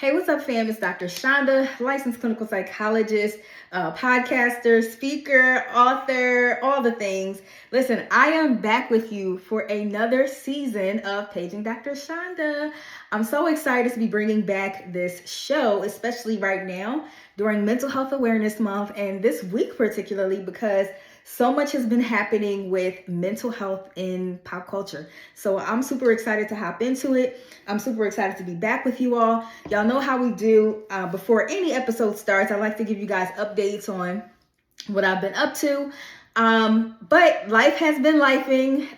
Hey, what's up, fam? It's Dr. Chanda, licensed clinical psychologist, podcaster, speaker, author, all the things. Listen, I am back with you for another season of Paging Dr. Chanda. I'm so excited to be bringing back this show, especially right now during Mental Health Awareness Month, and this week particularly because so much has been happening with mental health in pop culture. So I'm super excited to hop into it. I'm super excited to be back with you all. Y'all know how we do. Before any episode starts, I like to give you guys updates on what I've been up to. But life has been lifing.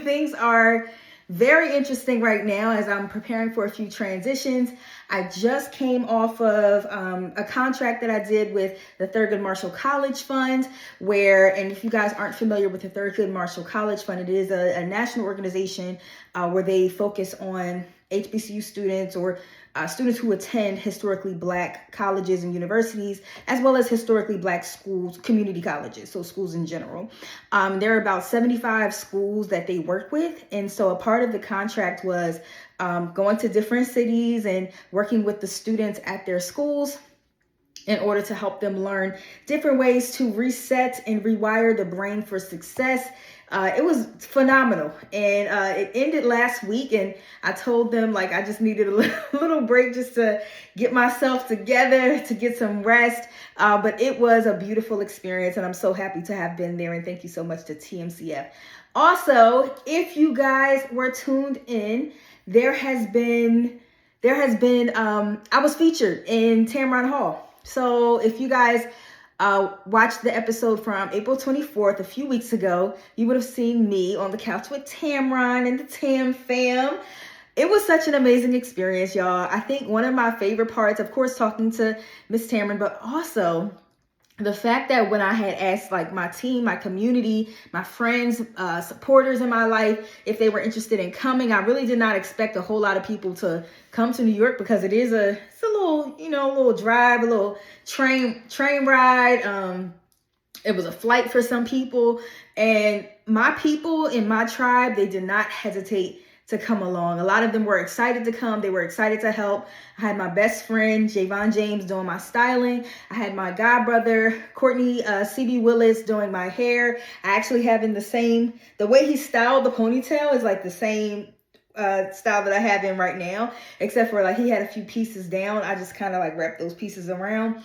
Things are very interesting right now as I'm preparing for a few transitions. I just came off of a contract that I did with the Thurgood Marshall College Fund, and if you guys aren't familiar with the Thurgood Marshall College Fund, it is a national organization where they focus on HBCU students or students who attend historically Black colleges and universities, as well as historically Black schools, community colleges, so schools in general. There are about 75 schools that they work with. And so a part of the contract was going to different cities and working with the students at their schools in order to help them learn different ways to reset and rewire the brain for success. It was phenomenal, and it ended last week, and I told them I just needed a little break just to get myself together, to get some rest, but it was a beautiful experience, and I'm so happy to have been there, and thank you so much to TMCF. Also, if you guys were tuned in, I was featured in Tamron Hall. So if you guys watched the episode from April 24th, a few weeks ago, you would have seen me on the couch with Tamron and the Tam fam. It was such an amazing experience, y'all. I think one of my favorite parts, of course, talking to Miss Tamron, but also the fact that when I had asked my team, my community, my friends, supporters in my life, if they were interested in coming, I really did not expect a whole lot of people to come to New York because it's a little drive, a little train ride. It was a flight for some people, and my people in my tribe, they did not hesitate to come along. A lot of them were excited to come. They were excited to help. I had my best friend, Javon James, doing my styling. I had my godbrother, Courtney CB Willis, doing my hair. I actually have the way he styled the ponytail is the same style that I have in right now, except for he had a few pieces down. I just kind of wrapped those pieces around.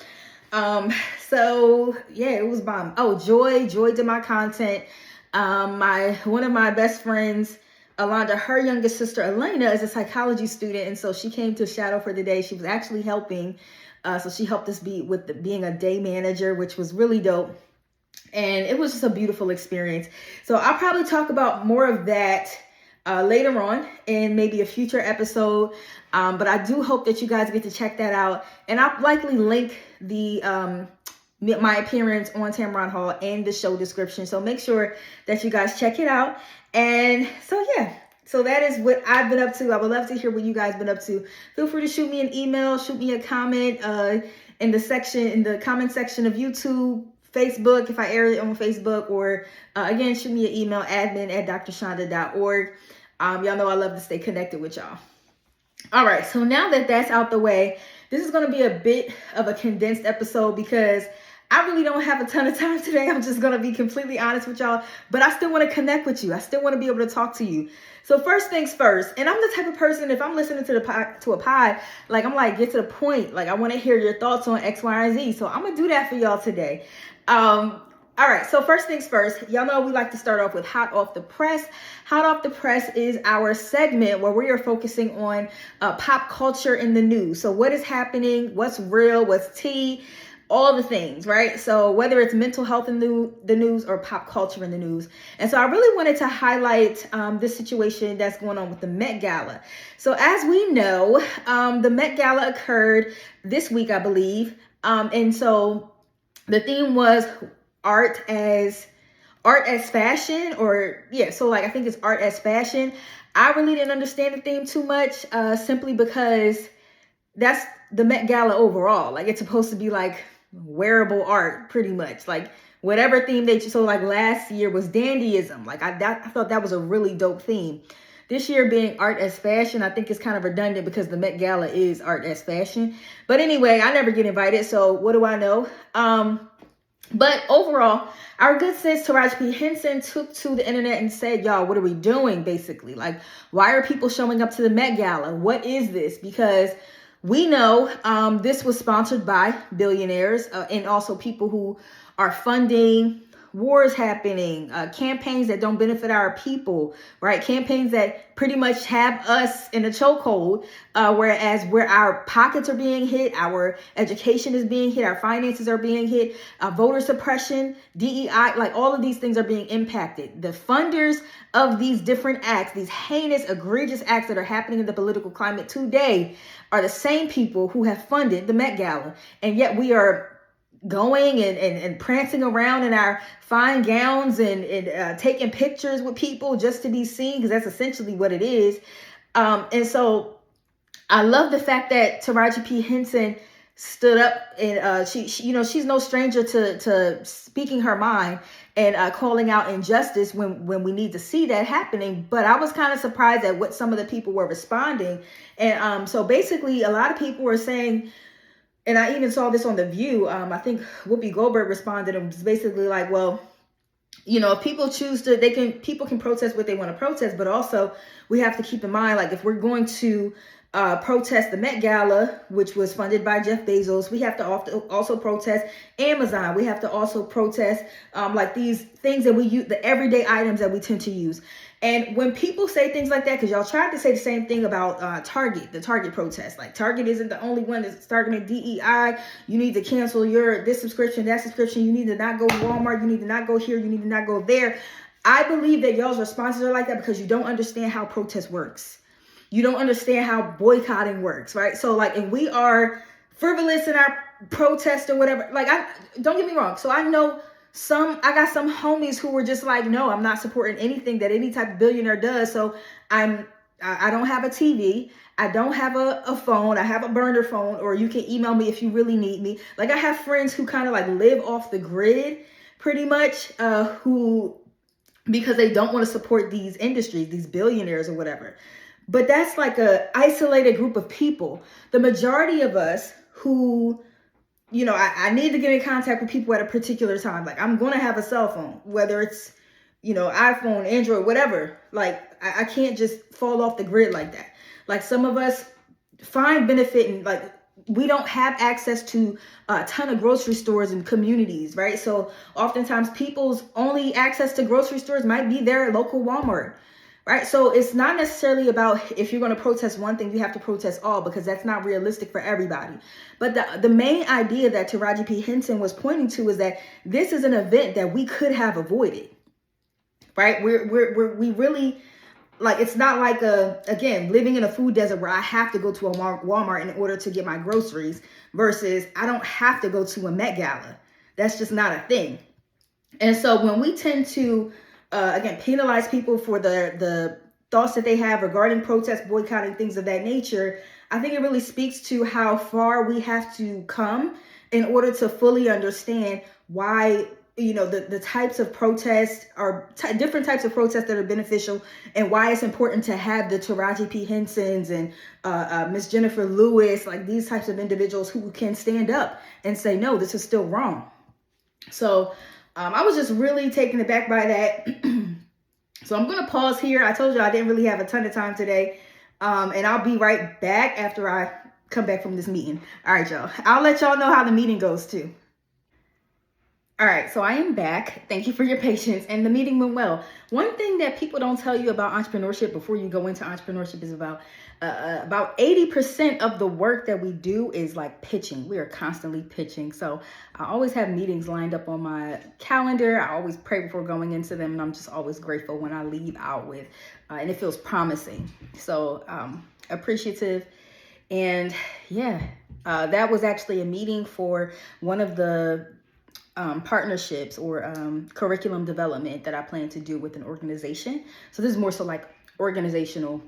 So yeah, it was bomb. Oh, Joy did my content. One of my best friends, Alonda, her youngest sister, Elena, is a psychology student. And so she came to Shadow for the day. She was actually helping. So she helped us being a day manager, which was really dope. And it was just a beautiful experience. So I'll probably talk about more of that later on in maybe a future episode. But I do hope that you guys get to check that out. And I'll likely link my appearance on Tamron Hall in the show description. So make sure that you guys check it out. And so that is what I've been up to. I would love to hear what you guys been up to. Feel free to shoot me an email, shoot me a comment in the comment section of YouTube, Facebook, if I air it on Facebook, or again, shoot me an email, admin@drshonda.org. Y'all know I love to stay connected with y'all. All right, so now that that's out the way, this is going to be a bit of a condensed episode because I really don't have a ton of time today. I'm just going to be completely honest with y'all, but I still want to connect with you. I still want to be able to talk to you. So first things first, and I'm the type of person, if I'm listening to a pod, I'm get to the point. I want to hear your thoughts on X, Y, and Z. So I'm going to do that for y'all today. All right, so first things first, y'all know we like to start off with Hot Off the Press. Hot Off the Press is our segment where we are focusing on pop culture in the news. So what is happening, what's real, what's tea, all the things, right? So whether it's mental health in the news or pop culture in the news. And so I really wanted to highlight this situation that's going on with the Met Gala. So as we know, the Met Gala occurred this week, I believe. And so the theme was art as fashion, I think it's art as fashion. I really didn't understand the theme too much, simply because that's the Met Gala overall. It's supposed to be wearable art, pretty much. Whatever theme last year was dandyism. I thought that was a really dope theme. this year being art as fashion, I think it's kind of redundant because the Met Gala is art as fashion. But anyway, I never get invited, so what do I know? But overall, our good sis Taraji P. Henson took to the internet and said, y'all, what are we doing, basically? Like, why are people showing up to the Met Gala? What is this? Because we know this was sponsored by billionaires and also people who are funding wars happening, campaigns that don't benefit our people, right? Campaigns that pretty much have us in a chokehold, whereas where our pockets are being hit, our education is being hit, our finances are being hit, voter suppression, DEI, like all of these things are being impacted. The funders of these different acts, these heinous, egregious acts that are happening in the political climate today are the same people who have funded the Met Gala. And yet we are going and prancing around in our fine gowns and taking pictures with people just to be seen, because that's essentially what it is. And so I love the fact that Taraji P. Henson stood up and she she's no stranger to speaking her mind and calling out injustice when we need to see that happening. But I was kind of surprised at what some of the people were responding. And so basically a lot of people were saying, and I even saw this on The View. I think Whoopi Goldberg responded and was basically like, well, if people choose to, people can protest what they want to protest, but also we have to keep in mind, like, if we're going to protest the Met Gala, which was funded by Jeff Bezos, we have to also protest Amazon. We have to also protest like these things that we use, the everyday items that we tend to use. And when people say things like that, because y'all tried to say the same thing about Target, the Target protest, like Target isn't the only one that's targeting DEI. You need to cancel this subscription, that subscription. You need to not go to Walmart. You need to not go here. You need to not go there. I believe that y'all's responses are like that because you don't understand how protest works. You don't understand how boycotting works, right? So like, if we are frivolous in our protest or whatever, like, don't get me wrong. So I know I got some homies who were just like, no, I'm not supporting anything that any type of billionaire does. So I don't have a TV. I don't have a phone. I have a burner phone, or you can email me if you really need me. Like, I have friends who kind of like live off the grid pretty much, because they don't want to support these industries, these billionaires or whatever. But that's like a isolated group of people. The majority of us who, I need to get in contact with people at a particular time. Like, I'm going to have a cell phone, whether it's, iPhone, Android, whatever. Like, I can't just fall off the grid like that. Like, some of us find benefit in, like, we don't have access to a ton of grocery stores and communities, right? So oftentimes people's only access to grocery stores might be their local Walmart. Right. So it's not necessarily about, if you're going to protest one thing, you have to protest all, because that's not realistic for everybody. But the main idea that Taraji P. Henson was pointing to is that this is an event that we could have avoided. Right. We really, like, it's not like again, living in a food desert where I have to go to a Walmart in order to get my groceries versus I don't have to go to a Met Gala. That's just not a thing. And so when we tend to again, penalize people for the thoughts that they have regarding protests, boycotting, things of that nature, I think it really speaks to how far we have to come in order to fully understand why, the types of protests are different types of protests that are beneficial, and why it's important to have the Taraji P. Hensons and Miss Jennifer Lewis, like these types of individuals who can stand up and say, no, this is still wrong. So I was just really taken aback by that. So I'm going to pause here. I told you I didn't really have a ton of time today. And I'll be right back after I come back from this meeting. All right, y'all. I'll let y'all know how the meeting goes too. All right, so I am back. Thank you for your patience. And the meeting went well. One thing that people don't tell you about entrepreneurship before you go into entrepreneurship is about 80% of the work that we do is like pitching. We are constantly pitching. So I always have meetings lined up on my calendar. I always pray before going into them. And I'm just always grateful when I leave out with, and it feels promising. So appreciative. And yeah, that was actually a meeting for one of the partnerships or curriculum development that I plan to do with an organization. So this is more so like organizational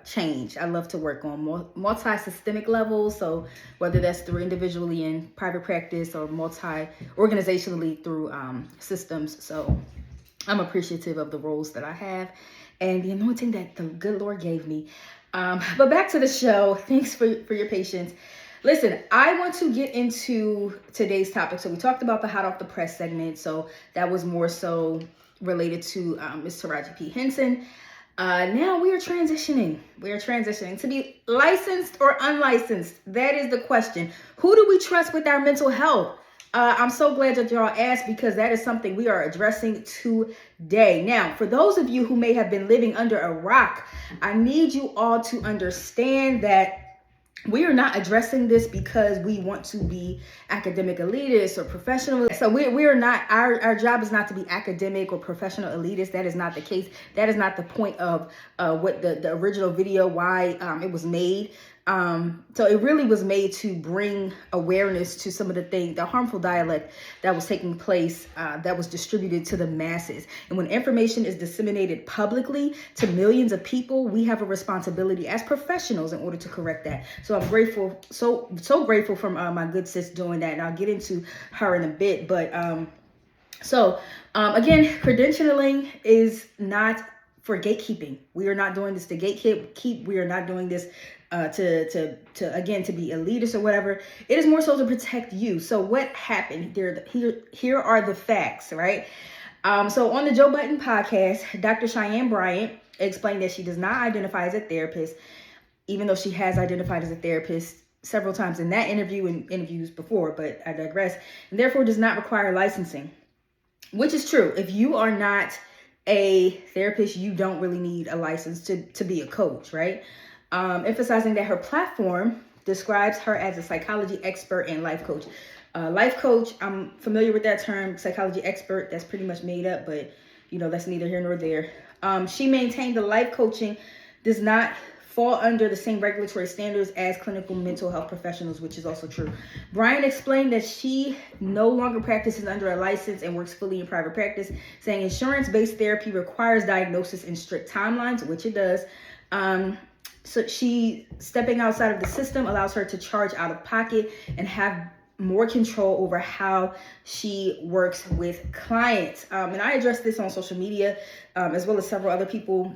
change. I love to work on multi-systemic levels. So whether that's through individually in private practice or multi-organizationally through systems. So I'm appreciative of the roles that I have. and the anointing that the good Lord gave me. But back to the show. Thanks for your patience. Listen, I want to get into today's topic. So we talked about the hot off the press segment. So that was more so related to Ms. Taraji P. Henson. Now we are transitioning. We are transitioning to be licensed or unlicensed. That is the question. Who do we trust with our mental health? I'm so glad that y'all asked, because that is something we are addressing today. Now, for those of you who may have been living under a rock, I need you all to understand that we are not addressing this because we want to be academic elitists or professional. So we are not, our job is not to be academic or professional elitists. That is not the case. That is not the point of what the original video, why it was made. So it really was made to bring awareness to some of the harmful dialect that was taking place, that was distributed to the masses. And when information is disseminated publicly to millions of people, we have a responsibility as professionals in order to correct that. So I'm grateful, so grateful for my good sis doing that. And I'll get into her in a bit. But again, credentialing is not for gatekeeping. We are not doing this to gatekeep. We are not doing this to be elitist or whatever. It is more so to protect you. So what happened? Here are the facts, right? So on the Joe Budden podcast, Dr. Cheyenne Bryant explained that she does not identify as a therapist, even though she has identified as a therapist several times in that interview and interviews before, but I digress, and therefore does not require licensing, which is true. If you are not a therapist, you don't really need a license to be a coach, right? Emphasizing that her platform describes her as a psychology expert and life coach. Life coach, I'm familiar with that term. Psychology expert, that's pretty much made up, but that's neither here nor there. She maintained the life coaching does not fall under the same regulatory standards as clinical mental health professionals, which is also true. Bryant explained that she no longer practices under a license and works fully in private practice, saying insurance-based therapy requires diagnosis and strict timelines, which it does. So she stepping outside of the system allows her to charge out of pocket and have more control over how she works with clients. And I address this on social media, as well as several other people.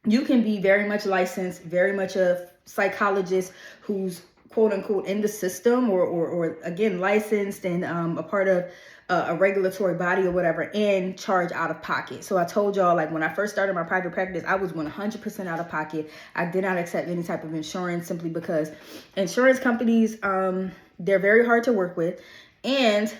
You can be very much licensed, very much a psychologist who's quote unquote in the system or again, licensed and a part of a regulatory body or whatever, and charge out of pocket. So I told y'all, like when I first started my private practice, I was 100% out of pocket. I did not accept any type of insurance simply because insurance companies, they're very hard to work with, and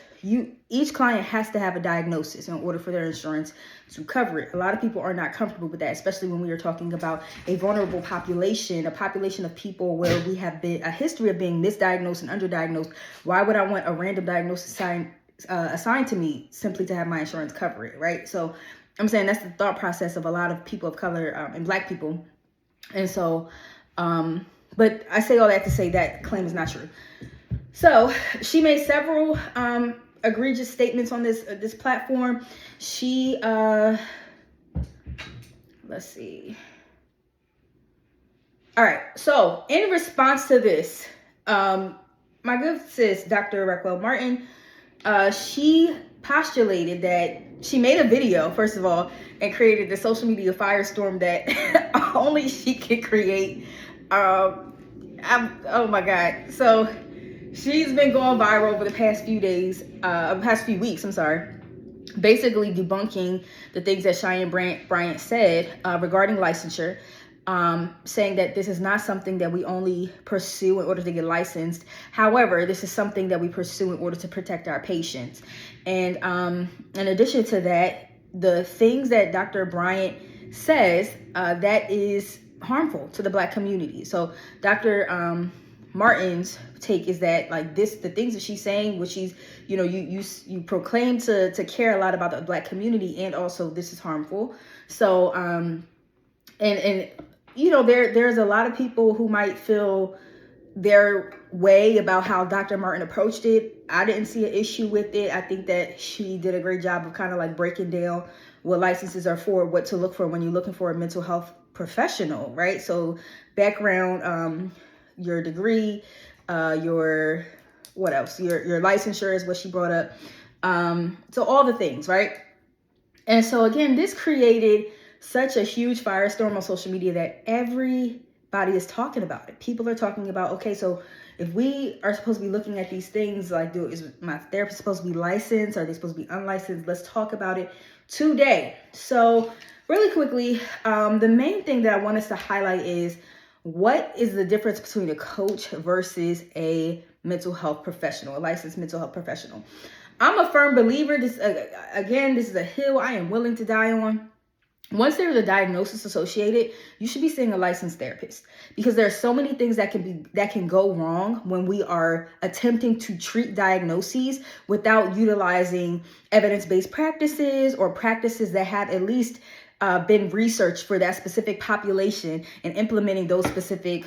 each client has to have a diagnosis in order for their insurance to cover it. A lot of people are not comfortable with that, especially when we are talking about a vulnerable population, a population of people where we have been a history of being misdiagnosed and underdiagnosed. Why would I want a random diagnosis assigned to me simply to have my insurance cover it, right? So I'm saying that's the thought process of a lot of people of color and Black people. And so, but I say all that to say that claim is not true. So she made several egregious statements on this platform. She let's see. All right. So in response to this, my good sis, Dr. Raquel Martin, she postulated that she made a video, first of all, and created the social media firestorm that only she could create. Oh my God. So she's been going viral over the past few weeks, basically debunking the things that Cheyenne Bryant said regarding licensure, saying that this is not something that we only pursue in order to get licensed. However, this is something that we pursue in order to protect our patients. And in addition to that, the things that Dr. Bryant says, that is harmful to the Black community. So Dr. Martin's take is that the things that she's saying, which she's, you proclaim to care a lot about the Black community, and also this is harmful. So, there's a lot of people who might feel their way about how Dr. Martin approached it. I didn't see an issue with it. I think that she did a great job of kind of breaking down what licenses are for, what to look for when you're looking for a mental health professional, right? So background, your degree, your licensure is what she brought up. So all the things, right? And so again, this created such a huge firestorm on social media that everybody is talking about it. People are talking about, okay, so if we are supposed to be looking at these things, like, is my therapist supposed to be licensed? Are they supposed to be unlicensed? Let's talk about it today. So really quickly, the main thing that I want us to highlight is, what is the difference between a coach versus a mental health professional, a licensed mental health professional? I'm a firm believer, this is a hill I am willing to die on. Once there's a diagnosis associated, you should be seeing a licensed therapist, because there are so many things that can go wrong when we are attempting to treat diagnoses without utilizing evidence-based practices or practices that have at least been researched for that specific population and implementing those specific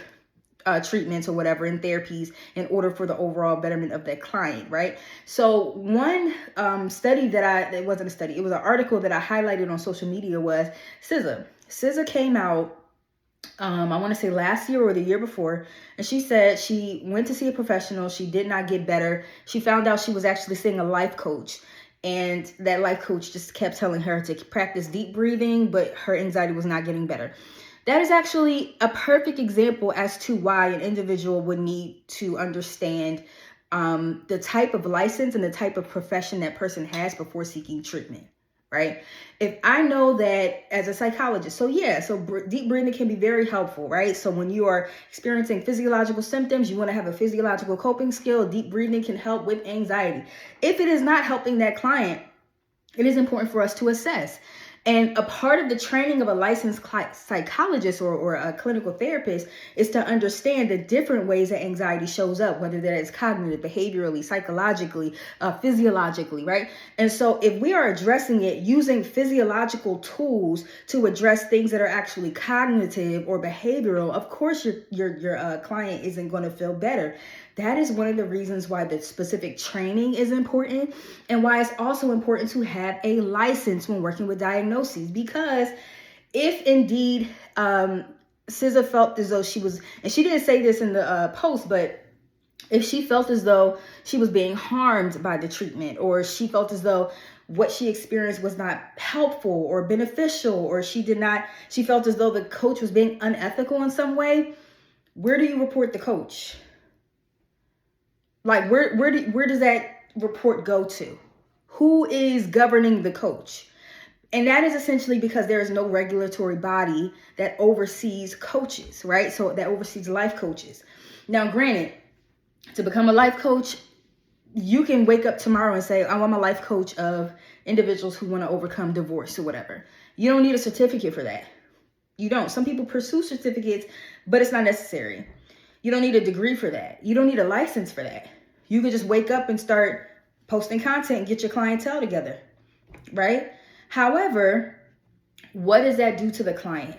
treatments or whatever in therapies in order for the overall betterment of that client, right? So one study it wasn't a study, it was an article that I highlighted on social media was SZA. SZA came out, I want to say last year or the year before, and she said she went to see a professional. She did not get better. She found out she was actually seeing a life coach, and that life coach just kept telling her to practice deep breathing, but her anxiety was not getting better. That is actually a perfect example as to why an individual would need to understand the type of license and the type of profession that person has before seeking treatment, right? If I know that as a psychologist, so deep breathing can be very helpful, right? So when you are experiencing physiological symptoms, you want to have a physiological coping skill, deep breathing can help with anxiety. If it is not helping that client, it is important for us to assess. And a part of the training of a licensed psychologist or a clinical therapist is to understand the different ways that anxiety shows up, whether that is cognitive, behaviorally, psychologically, physiologically, right? And so if we are addressing it using physiological tools to address things that are actually cognitive or behavioral, of course your client isn't going to feel better. That is one of the reasons why the specific training is important, and why it's also important to have a license when working with diagnoses. Because if indeed SZA felt as though she was, and she didn't say this in the post, but if she felt as though she was being harmed by the treatment, or she felt as though what she experienced was not helpful or beneficial, or she felt as though the coach was being unethical in some way, where do you report the coach? Like, where does that report go to? Who is governing the coach? And that is essentially because there is no regulatory body that oversees coaches, right? So that oversees life coaches. Now, granted, to become a life coach, you can wake up tomorrow and say, I'm a life coach of individuals who want to overcome divorce or whatever. You don't need a certificate for that. You don't. Some people pursue certificates, but it's not necessary. You don't need a degree for that. You don't need a license for that. You could just wake up and start posting content and get your clientele together, right? However, what does that do to the client?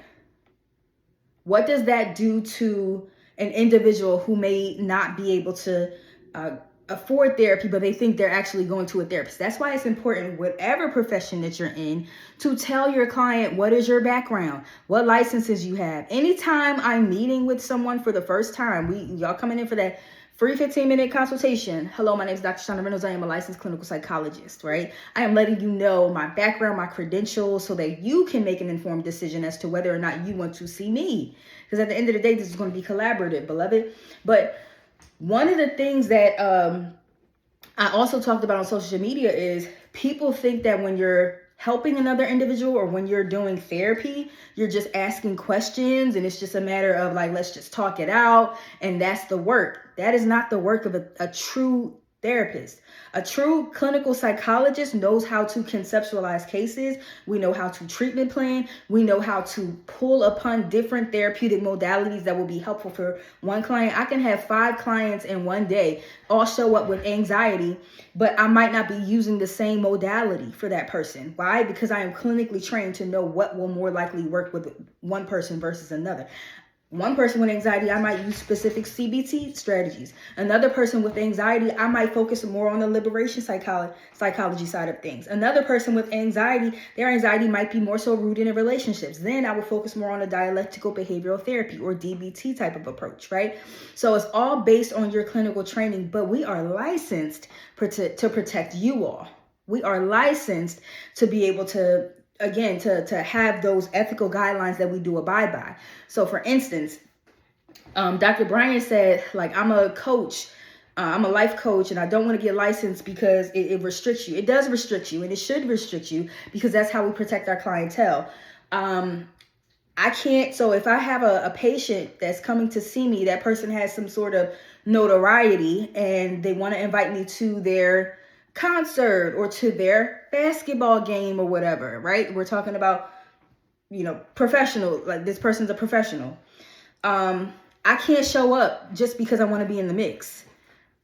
What does that do to an individual who may not be able to afford therapy, but they think they're actually going to a therapist? That's why it's important, whatever profession that you're in, to tell your client, what is your background? What licenses you have? Anytime I'm meeting with someone for the first time, y'all coming in for that free 15-minute consultation. Hello, my name is Dr. Chanda. I am a licensed clinical psychologist, right? I am letting you know my background, my credentials, so that you can make an informed decision as to whether or not you want to see me. Because at the end of the day, this is going to be collaborative, beloved. But one of the things that I also talked about on social media is people think that when you're helping another individual or when you're doing therapy, you're just asking questions and it's just a matter of like, let's just talk it out. And that's the work. That is not the work of a true therapist. A true clinical psychologist knows how to conceptualize cases. We know how to treatment plan. We know how to pull upon different therapeutic modalities that will be helpful for one client. I can have 5 clients in one day all show up with anxiety, but I might not be using the same modality for that person. Why? Because I am clinically trained to know what will more likely work with one person versus another. One person with anxiety, I might use specific CBT strategies. Another person with anxiety, I might focus more on the liberation psychology side of things. Another person with anxiety, their anxiety might be more so rooted in relationships. Then I will focus more on a dialectical behavioral therapy or DBT type of approach, right? So it's all based on your clinical training, but we are licensed to protect you all. We are licensed to be able to again, to have those ethical guidelines that we do abide by. So for instance, Dr. Bryant said, like, I'm a coach, I'm a life coach, and I don't want to get licensed because it restricts you. It does restrict you, and it should restrict you, because that's how we protect our clientele. I can't, so if I have a patient that's coming to see me, that person has some sort of notoriety and they want to invite me to their concert or to their basketball game or whatever, right? We're talking about, professional, like this person's a professional. I can't show up just because I want to be in the mix.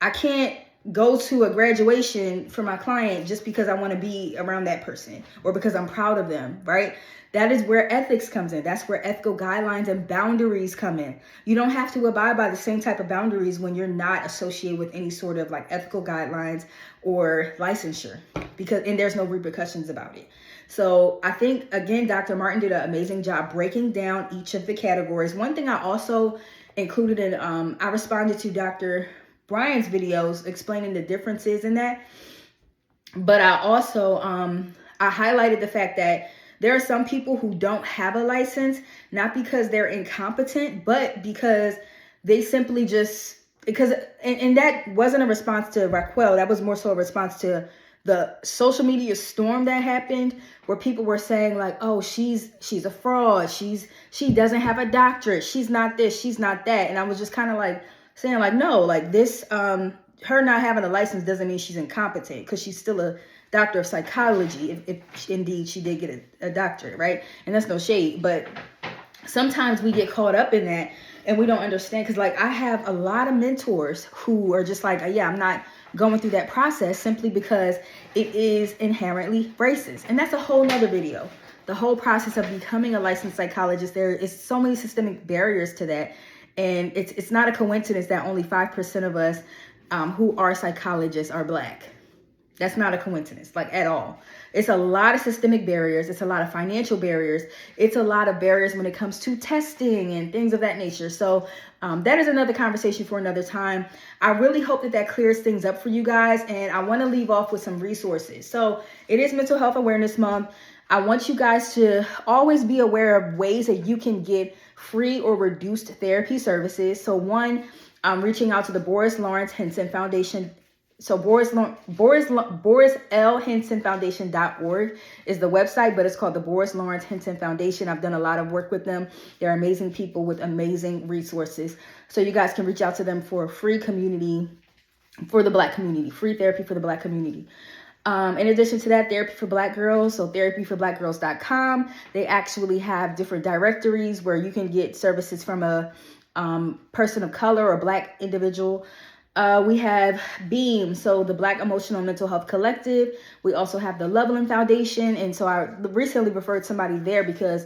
I can't go to a graduation for my client just because I want to be around that person or because I'm proud of them, right? That is where ethics comes in. That's where ethical guidelines and boundaries come in. You don't have to abide by the same type of boundaries when you're not associated with any sort of like ethical guidelines or licensure, and there's no repercussions about it. So I think, again, Dr. Martin did an amazing job breaking down each of the categories. One thing I also included in, I responded to Dr. Bryant's videos explaining the differences in that. But I also, I highlighted the fact that there are some people who don't have a license, not because they're incompetent, but because they simply just, and that wasn't a response to Raquel. That was more so a response to the social media storm that happened, where people were saying like, oh, she's a fraud. She doesn't have a doctorate. She's not this, she's not that. And I was just kind of like saying like, no, like this, her not having a license doesn't mean she's incompetent, because she's still a doctor of psychology, if indeed she did get a doctorate, right? And that's no shade, but sometimes we get caught up in that and we don't understand, because like I have a lot of mentors who are just like, yeah, I'm not going through that process simply because it is inherently racist. And that's a whole nother video. The whole process of becoming a licensed psychologist, there is so many systemic barriers to that. And it's not a coincidence that only 5% of us who are psychologists are Black. That's not a coincidence, like at all. It's a lot of systemic barriers. It's a lot of financial barriers. It's a lot of barriers when it comes to testing and things of that nature. So that is another conversation for another time. I really hope that clears things up for you guys. And I want to leave off with some resources. So it is Mental Health Awareness Month. I want you guys to always be aware of ways that you can get free or reduced therapy services. So one, I'm reaching out to the Boris Lawrence Henson Foundation. So Boris L. Henson Foundation.org is the website, but it's called the Boris Lawrence Henson Foundation. I've done a lot of work with them. They're amazing people with amazing resources. So you guys can reach out to them for free community, for the Black community, free therapy for the Black community. In addition to that, Therapy for Black Girls, so therapyforblackgirls.com. They actually have different directories where you can get services from a person of color or Black individual. We have BEAM, so the Black Emotional Mental Health Collective. We also have the Loveland Foundation. And so I recently referred somebody there because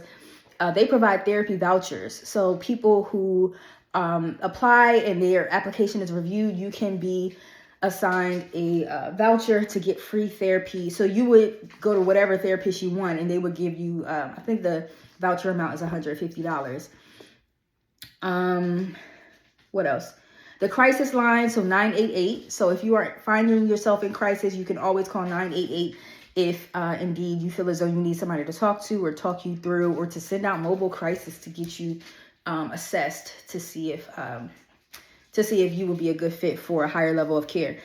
they provide therapy vouchers. So people who apply and their application is reviewed, you can be assigned a voucher to get free therapy. So you would go to whatever therapist you want and they would give you, I think the voucher amount is $150. What else? The crisis line, so 988. So if you are finding yourself in crisis, you can always call 988 if indeed you feel as though you need somebody to talk to or talk you through, or to send out mobile crisis to get you assessed to see if you would be a good fit for a higher level of care.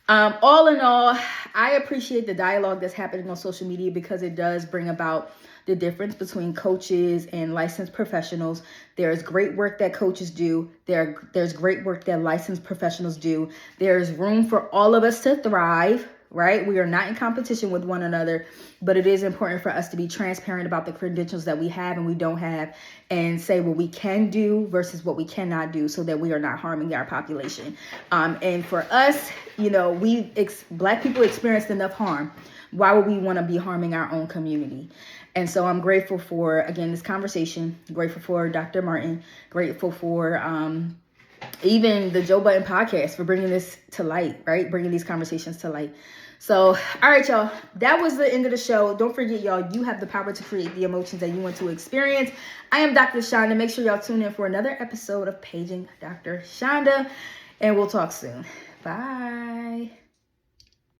All in all, I appreciate the dialogue that's happening on social media because it does bring about the difference between coaches and licensed professionals. There's great work that coaches do. There's great work that licensed professionals do. There's room for all of us to thrive, right? We are not in competition with one another, but it is important for us to be transparent about the credentials that we have and we don't have, and say what we can do versus what we cannot do, so that we are not harming our population. And for us, Black people experienced enough harm. Why would we want to be harming our own community? And so I'm grateful for, again, this conversation, grateful for Dr. Martin, grateful for even the Joe Budden podcast for bringing this to light, right? Bringing these conversations to light. So, all right, y'all, that was the end of the show. Don't forget, y'all, you have the power to create the emotions that you want to experience. I am Dr. Chanda. Make sure y'all tune in for another episode of Paging Dr. Chanda, and we'll talk soon. Bye.